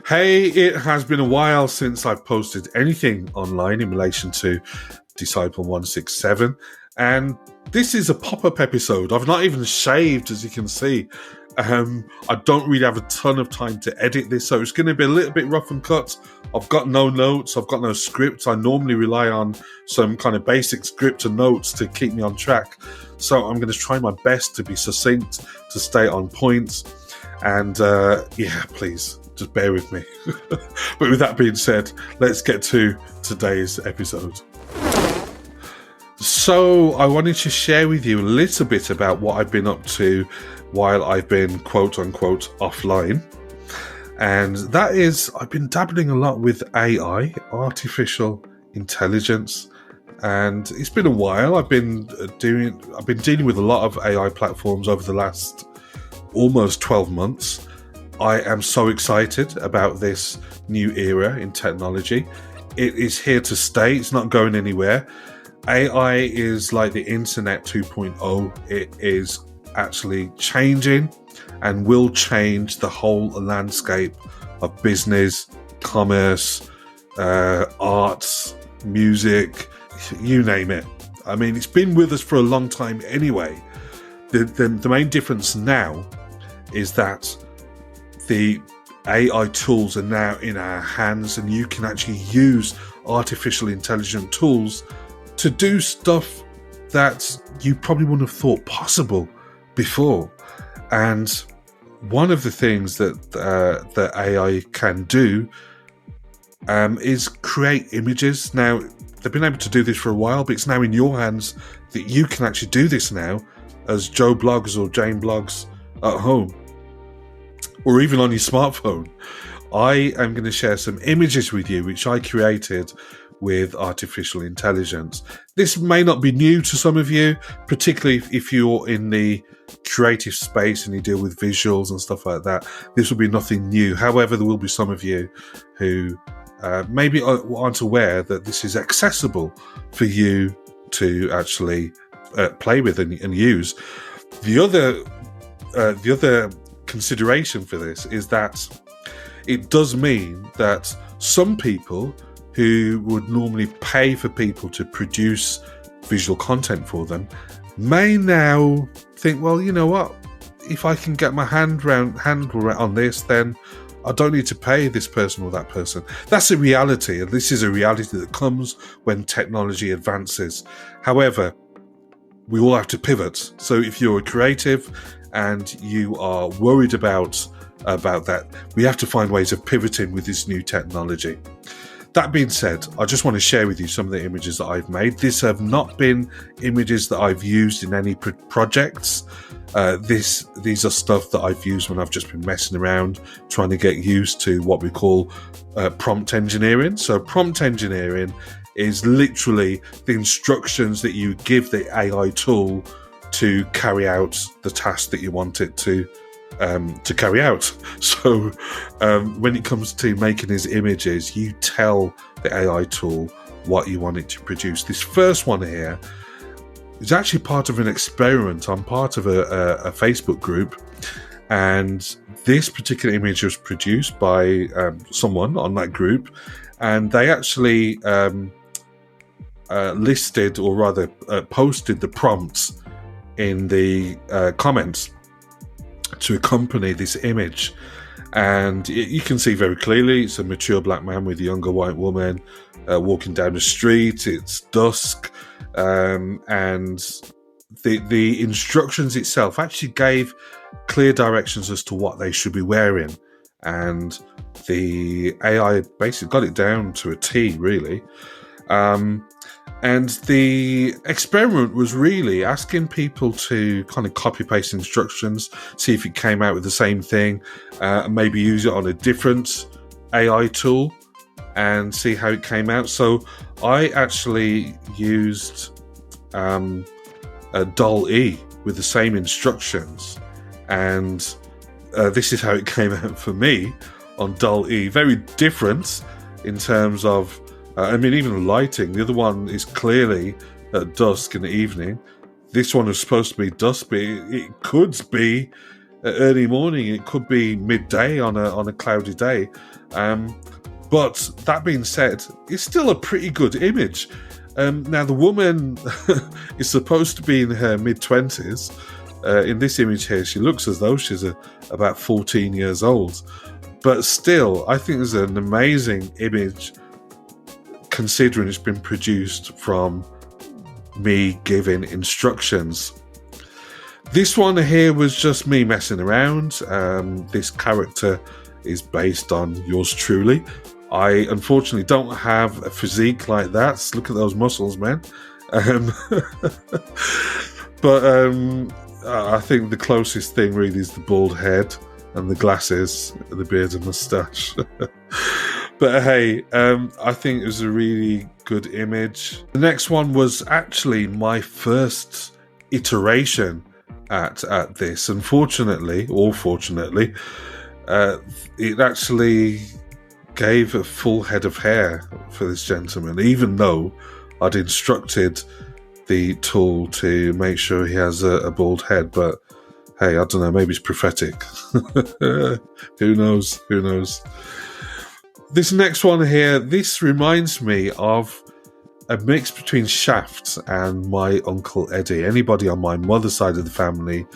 Hey, it has been a while since I've posted anything online in relation to Disciple 167, and this is a pop-up episode. I've not even shaved, as you can see. I don't really have a ton of time to edit this, so it's going to be a little bit rough and cut. I've got no notes, I've got no script. I normally rely on some kind of basic script and notes to keep me on track. So I'm going to try my best to be succinct, to stay on point, and please, just bear with me. But with that being said, let's get to today's episode. So I wanted to share with you a little bit about what I've been up to while I've been quote unquote offline. And that is, I've been dabbling a lot with AI, artificial intelligence. And it's been a while. I've been dealing with a lot of AI platforms over the last almost 12 months. I am so excited about this new era in technology. It is here to stay. It's not going anywhere. AI is like the internet 2.0. It is actually changing and will change the whole landscape of business, commerce, arts, music, you name it. I mean, it's been with us for a long time anyway. The main difference now is that the AI tools are now in our hands, and you can actually use artificial intelligent tools to do stuff that you probably wouldn't have thought possible before. And one of the things that AI can do is create images. Now, they've been able to do this for a while, but it's now in your hands that you can actually do this now as Joe Blogs or Jane Blogs at home, or even on your smartphone. I am going to share some images with you which I created with artificial intelligence. This may not be new to some of you, particularly if you're in the creative space and you deal with visuals and stuff like that. This will be nothing new. However, there will be some of you who maybe aren't aware that this is accessible for you to actually play with and use. The other consideration for this is that it does mean that some people who would normally pay for people to produce visual content for them may now think, well, you know what, if I can get my hand on this, then I don't need to pay this person or that person. That's a reality, and this is a reality that comes when technology advances. However, we all have to pivot. So if you're a creative and you are worried about that, we have to find ways of pivoting with this new technology. That being said, I just want to share with you some of the images that I've made. These have not been images that I've used in any projects. These are stuff that I've used when I've just been messing around, trying to get used to what we call prompt engineering. So prompt engineering is literally the instructions that you give the AI tool to carry out the task that you want it to carry out. So when it comes to making these images, you tell the AI tool what you want it to produce. This first one here is actually part of an experiment. I'm part of a Facebook group, and this particular image was produced by someone on that group, and they actually listed, or rather posted, the prompts in the comments to accompany this image. And you can see very clearly it's a mature black man with a younger white woman walking down the street. It's dusk, and the instructions itself actually gave clear directions as to what they should be wearing, and the AI basically got it down to a T, really. And the experiment was really asking people to kind of copy-paste instructions, see if it came out with the same thing, and maybe use it on a different AI tool and see how it came out. So I actually used DALL-E with the same instructions, and this is how it came out for me on DALL-E. Very different in terms of even the lighting. The other one is clearly at dusk in the evening. This one is supposed to be dusk, but it could be early morning, it could be midday on a cloudy day. But that being said, it's still a pretty good image. Now, the woman is supposed to be in her mid-20s. In this image here, she looks as though she's about 14 years old. But still, I think it's an amazing image, considering it's been produced from me giving instructions. This one here was just me messing around. This character is based on yours truly. I unfortunately don't have a physique like that. Look at those muscles, man. But I think the closest thing really is the bald head and the glasses, the beard and moustache. But hey, I think it was a really good image. The next one was actually my first iteration at this. Unfortunately, or fortunately, it actually gave a full head of hair for this gentleman, even though I'd instructed the tool to make sure he has a bald head. But hey, I don't know, maybe it's prophetic. Who knows? This next one here, this reminds me of a mix between Shaft and my Uncle Eddie. Anybody on my mother's side of the family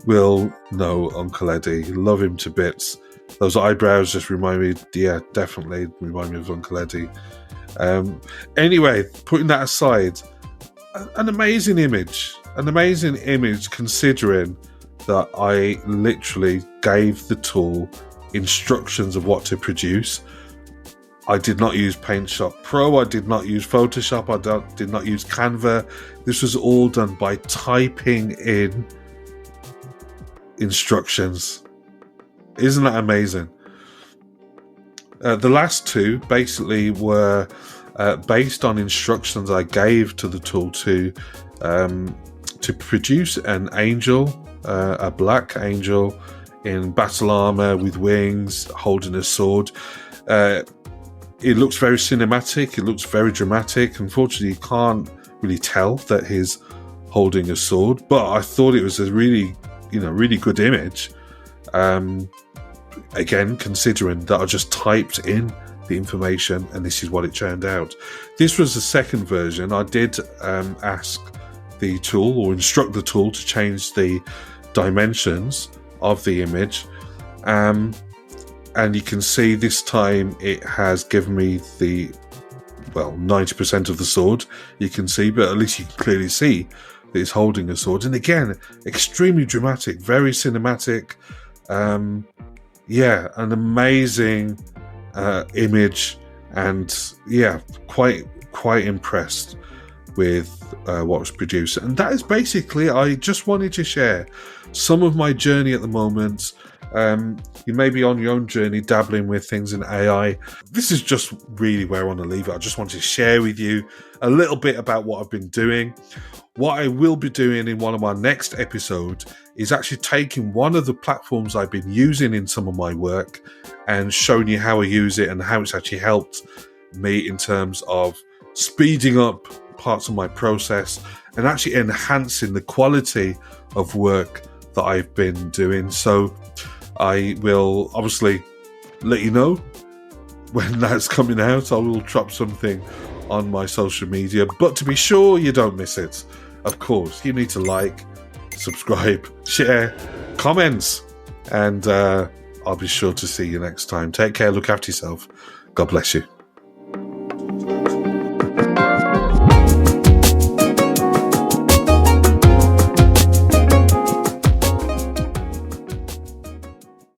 will know Uncle Eddie. Love him to bits. Those eyebrows just remind me, yeah, definitely remind me of Uncle Eddie. Anyway, putting that aside, an amazing image considering that I literally gave the tool instructions of what to produce. I did not use PaintShop Pro, I did not use Photoshop, I did not use Canva. This was all done by typing in instructions. Isn't that amazing? The last two basically were based on instructions I gave to the tool to produce an angel, a black angel in battle armor with wings, holding a sword. It looks very cinematic, it looks very dramatic. Unfortunately, you can't really tell that he's holding a sword, but I thought it was a really good image. Again, considering that I just typed in the information and this is what it turned out. This was the second version. I did ask the tool or instruct the tool to change the dimensions of the image. And you can see this time it has given me 90% of the sword. You can see, but at least you can clearly see that he's holding a sword. And again, extremely dramatic, very cinematic. Yeah, an amazing image, and yeah, quite impressed with what was produced. And that is basically, I just wanted to share some of my journey at the moment. You may be on your own journey dabbling with things in AI. This is just really where I want to leave it. I just wanted to share with you a little bit about what I've been doing. What I will be doing in one of my next episodes is actually taking one of the platforms I've been using in some of my work and showing you how I use it and how it's actually helped me in terms of speeding up parts of my process and actually enhancing the quality of work that I've been doing. So I will obviously let you know when that's coming out. I will drop something on my social media, but to be sure you don't miss it, of course, you need to like, subscribe, share, comments, and I'll be sure to see you next time. Take care, look after yourself. God bless you.